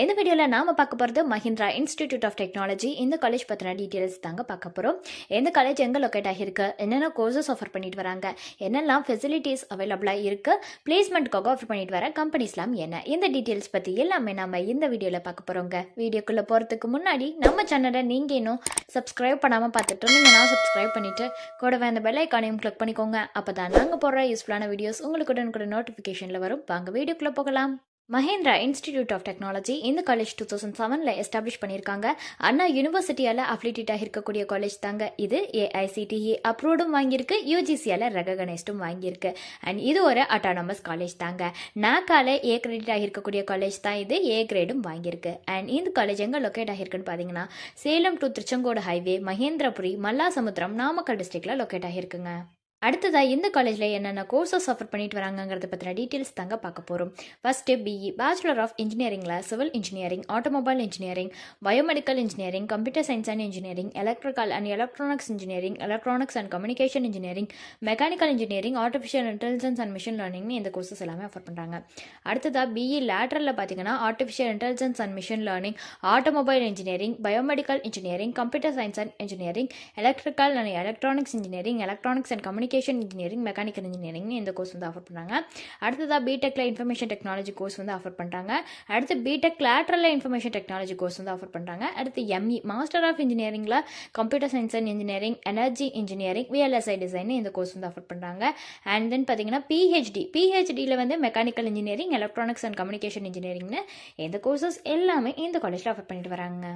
இந்த வீடியோவில் நாம் பார்க்க போகிறது மஹிந்திரா இன்ஸ்டிடியூட் ஆஃப் டெக்னாலஜி. இந்த காலேஜ் பற்றின டீட்டெயில்ஸ் தாங்க பார்க்க போகிறோம். எந்த காலேஜ் எங்கே லொக்கேட் ஆகியிருக்கு, என்னென்ன கோர்சஸ் ஆஃபர் பண்ணிட்டு வராங்க, என்னெல்லாம் ஃபெசிலிட்டிஸ் அவைலபிளாக இருக்குது, பிளேஸ்மெண்ட்டுக்காக ஆஃபர் பண்ணிட்டு வர கம்பெனிஸ்லாம் என்ன, இந்த டீட்டெயில்ஸ் பற்றி எல்லாமே நம்ம இந்த வீடியோவில் பார்க்க போகிறோங்க. வீடியோக்குள்ளே போகிறதுக்கு முன்னாடி நம்ம சேனலை நீங்கள் இன்னும் சப்ஸ்கிரைப் பண்ணாமல் பார்த்துட்டு இருந்தீங்கன்னா சப்ஸ்கிரைப் பண்ணிவிட்டு கூடவே அந்த பெல் ஐக்கானையும் கிளிக் பண்ணிக்கோங்க. அப்போ தான் நாங்கள் போடுற யூஸ்ஃபுல்லான வீடியோஸ் உங்களுக்கு உடனுக்குடன் நோட்டிஃபிகேஷனில் வரும். வாங்க வீடியோக்குள்ளே போகலாம். மஹேந்திரா இன்ஸ்டிடியூட் ஆஃப் டெக்னாலஜி இந்த காலேஜ் 2007 எஸ்டாப்ளிஷ் பண்ணியிருக்காங்க. அண்ணா யூனிவர்சிட்டியால் அஃபிலியேட்டாக இருக்கக்கூடிய காலேஜ் தாங்க இது. ஏஐசிடிஇ அப்ரூவ்டும் வாங்கியிருக்கு, யூஜிசியால் ரெகனைஸ்டும் வாங்கியிருக்கு. அண்ட் இது ஒரு அட்டானமஸ் காலேஜ் தாங்க. நாக்கால ஏ கிரெடிட் ஆகியிருக்கக்கூடிய காலேஜ் தான் இது. ஏ கிரேடும் வாங்கியிருக்கு. அண்ட் இந்த காலேஜ் எங்கே லொக்கேட் ஆகியிருக்குன்னு பார்த்தீங்கன்னா சேலம் டு திருச்செங்கோடு ஹைவே, மகேந்திரபுரி, மல்லாசமுத்திரம், நாமக்கல் டிஸ்ட்ரிக்டில் லொக்கேட் ஆகியிருக்குங்க. அடுத்ததாக இந்த காலேஜில் என்னென்ன கோர்சஸ் ஆஃபர் பண்ணிட்டு வராங்கிறத பற்றின டீட்டெயில்ஸ் தாங்க பார்க்க போகிறோம். ஃபஸ்ட்டு பிஇ பேச்சுலர் ஆஃப் இன்ஜினியரிங்கில் civil engineering, automobile engineering, biomedical engineering, computer science and engineering, electrical and electronics engineering, electronics and communication engineering, mechanical engineering, artificial intelligence and machine learning இந்த courses எல்லாமே offer பண்ணுறாங்க. அடுத்ததாக BE லேட்டரில் பார்த்தீங்கன்னா artificial intelligence and machine learning, automobile engineering, biomedical engineering, computer science and engineering, electrical and electronics engineering, electronics and communication engineering, mechanical engineering இந்த course வந்து offer பண்ணுறாங்க. அடுத்ததாக பிடெக்ல இன்ஃபர்மேஷன் டெக்னாலஜி கோர்ஸ் வந்து ஆஃபர் பண்ணுறாங்க. அடுத்து BTech lateral information technology course வந்து offer பண்ணுறாங்க. அடுத்து எம்இ மாஸ்டர் ஆஃப் இன்ஜினியரிங்கில் computer science and engineering, energy engineering, VLSI design இந்த கோர்ஸ் வந்து ஆஃபர் பண்ணுறாங்க. அண்ட் தென் பார்த்தீங்கன்னா பிஹெச்டியில் வந்து mechanical engineering, electronics and communication இன்ஜினியரிங்னு இந்த கோர்சஸ் எல்லாமே இந்த காலேஜில் ஆஃபர் பண்ணிட்டு வராங்க.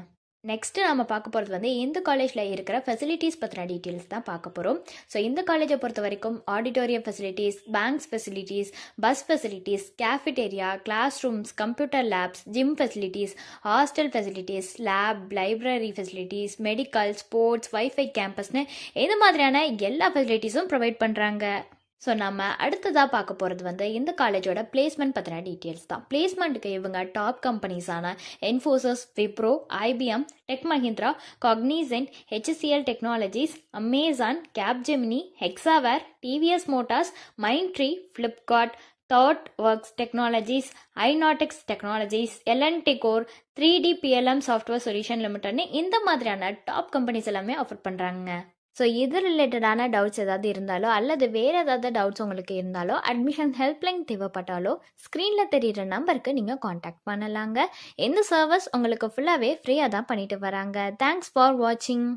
நெக்ஸ்ட்டு நம்ம பார்க்க போகிறது வந்து இந்த காலேஜில் இருக்கிற ஃபெசிலிட்டிஸ் பற்றின டீட்டெயில்ஸ் தான் பார்க்க போகிறோம். ஸோ இந்த காலேஜை பொறுத்த வரைக்கும் auditorium facilities, banks facilities, bus facilities, cafeteria, classrooms, computer labs, gym facilities, hostel facilities, lab, library facilities, medical, sports, wifi கேம்பஸ்னு இது மாதிரியான எல்லா ஃபெசிலிட்டிஸும் ப்ரொவைட் பண்ணுறாங்க. ஸோ நம்ம அடுத்ததாக பார்க்க போகிறது வந்து இந்த காலேஜோட பிளேஸ்மெண்ட் பற்றின டீட்டெயில்ஸ் தான். பிளேஸ்மெண்ட்டுக்கு இவங்க டாப் கம்பெனிஸான Infosys, Wipro, IBM, tech Mahindra, Cognizant, HCL technologies, Amazon, Capgemini, Hexaware, TVS motors, Mindtree, Flipkart, ThoughtWorks technologies, iNautix technologies, L and T core, 3D PLM software solution லிமிடெட்னு இந்த மாதிரியான டாப் கம்பெனிஸ் எல்லாமே ஆஃபர் பண்ணுறாங்க. ஸோ இது ரிலேட்டடான டவுட்ஸ் ஏதாவது இருந்தாலோ அல்லது வேறு ஏதாவது டவுட்ஸ் உங்களுக்கு இருந்தாலோ அட்மிஷன் ஹெல்ப்லைன் தேவைப்பட்டாலோ ஸ்க்ரீனில் தெரிகிற நம்பருக்கு நீங்கள் காண்டாக்ட் பண்ணலாங்க. இந்த சர்வீஸ் உங்களுக்கு ஃபுல்லாகவே ஃப்ரீயாக தான் பண்ணிட்டு வராங்க. தேங்க்ஸ் ஃபார் வாட்சிங்.